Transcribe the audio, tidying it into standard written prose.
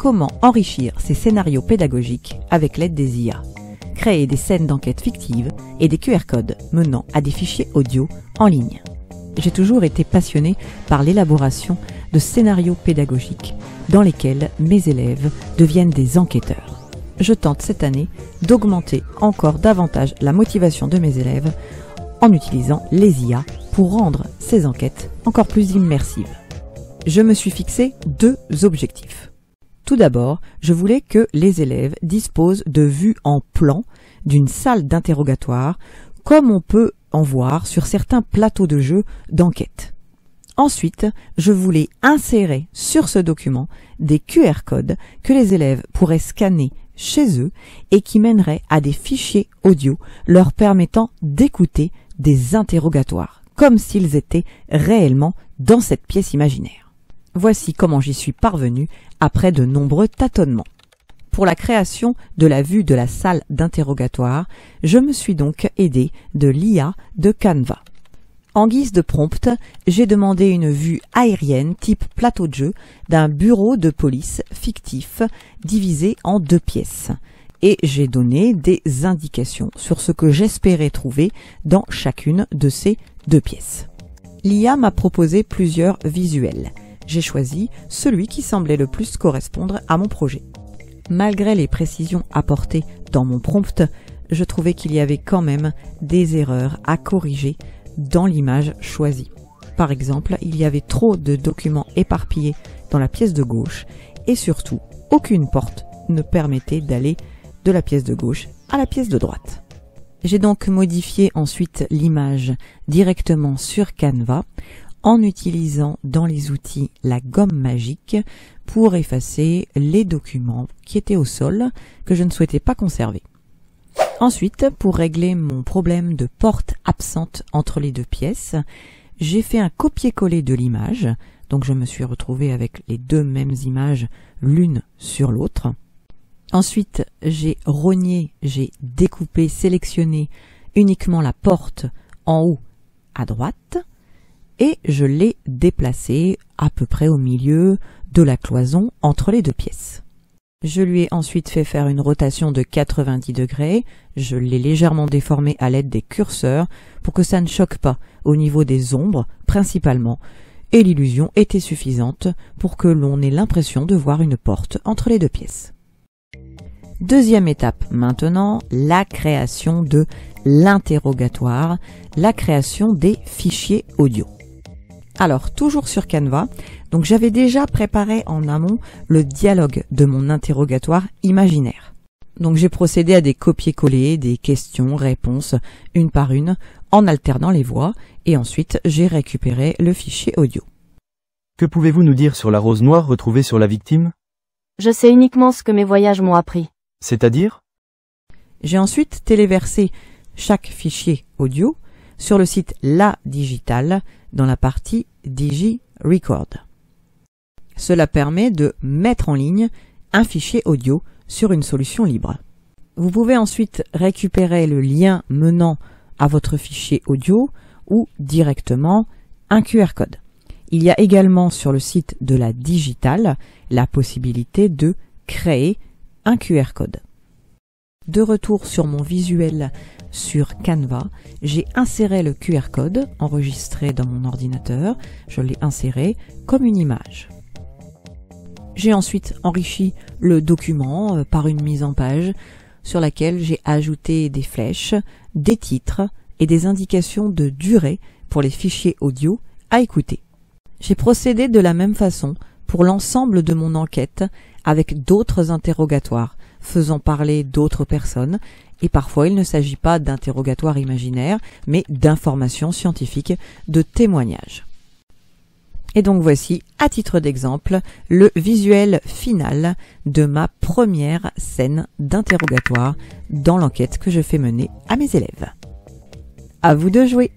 comment enrichir ces scénarios pédagogiques avec l'aide des IA, créer des scènes d'enquête fictives et des QR codes menant à des fichiers audio en ligne. J'ai toujours été passionnée par l'élaboration de scénarios pédagogiques dans lesquels mes élèves deviennent des enquêteurs. Je tente cette année d'augmenter encore davantage la motivation de mes élèves en utilisant les IA pour rendre ces enquêtes encore plus immersives. Je me suis fixé 2 objectifs. Tout d'abord, je voulais que les élèves disposent de vues en plan d'une salle d'interrogatoire comme on peut en voir sur certains plateaux de jeux d'enquête. Ensuite, je voulais insérer sur ce document des QR codes que les élèves pourraient scanner chez eux et qui mèneraient à des fichiers audio leur permettant d'écouter des interrogatoires, comme s'ils étaient réellement dans cette pièce imaginaire. Voici comment j'y suis parvenue après de nombreux tâtonnements. Pour la création de la vue de la salle d'interrogatoire, je me suis donc aidée de l'IA de Canva. En guise de prompt, j'ai demandé une vue aérienne type plateau de jeu d'un bureau de police fictif divisé en 2 pièces. Et j'ai donné des indications sur ce que j'espérais trouver dans chacune de ces 2 pièces. L'IA m'a proposé plusieurs visuels. J'ai choisi celui qui semblait le plus correspondre à mon projet. Malgré les précisions apportées dans mon prompt, je trouvais qu'il y avait quand même des erreurs à corriger dans l'image choisie. Par exemple, il y avait trop de documents éparpillés dans la pièce de gauche et surtout, aucune porte ne permettait d'aller de la pièce de gauche à la pièce de droite. J'ai donc modifié ensuite l'image directement sur Canva en utilisant dans les outils la gomme magique pour effacer les documents qui étaient au sol que je ne souhaitais pas conserver. Ensuite, pour régler mon problème de porte absente entre les 2 pièces, j'ai fait un copier-coller de l'image, donc je me suis retrouvée avec les 2 mêmes images l'une sur l'autre. Ensuite, j'ai rogné, j'ai découpé, sélectionné uniquement la porte en haut à droite et je l'ai déplacée à peu près au milieu de la cloison entre les 2 pièces. Je lui ai ensuite fait faire une rotation de 90 degrés, je l'ai légèrement déformé à l'aide des curseurs pour que ça ne choque pas au niveau des ombres principalement, et l'illusion était suffisante pour que l'on ait l'impression de voir une porte entre les 2 pièces. Deuxième étape maintenant, la création de l'interrogatoire, la création des fichiers audio. Alors, toujours sur Canva, donc j'avais déjà préparé en amont le dialogue de mon interrogatoire imaginaire. Donc j'ai procédé à des copier-coller, des questions-réponses une par une, en alternant les voix, et ensuite j'ai récupéré le fichier audio. Que pouvez-vous nous dire sur la rose noire retrouvée sur la victime? Je sais uniquement ce que mes voyages m'ont appris. C'est-à-dire? J'ai ensuite téléversé chaque fichier audio sur le site La Digital dans la partie DigiRecord. Cela permet de mettre en ligne un fichier audio sur une solution libre. Vous pouvez ensuite récupérer le lien menant à votre fichier audio ou directement un QR code. Il y a également sur le site de La Digital la possibilité de créer un QR code. De retour sur mon visuel sur Canva, j'ai inséré le QR code enregistré dans mon ordinateur, je l'ai inséré comme une image. J'ai ensuite enrichi le document par une mise en page sur laquelle j'ai ajouté des flèches, des titres et des indications de durée pour les fichiers audio à écouter. J'ai procédé de la même façon pour l'ensemble de mon enquête avec d'autres interrogatoires, faisant parler d'autres personnes, et parfois il ne s'agit pas d'interrogatoires imaginaires, mais d'informations scientifiques, de témoignages. Et donc voici, à titre d'exemple, le visuel final de ma première scène d'interrogatoire dans l'enquête que je fais mener à mes élèves. À vous de jouer!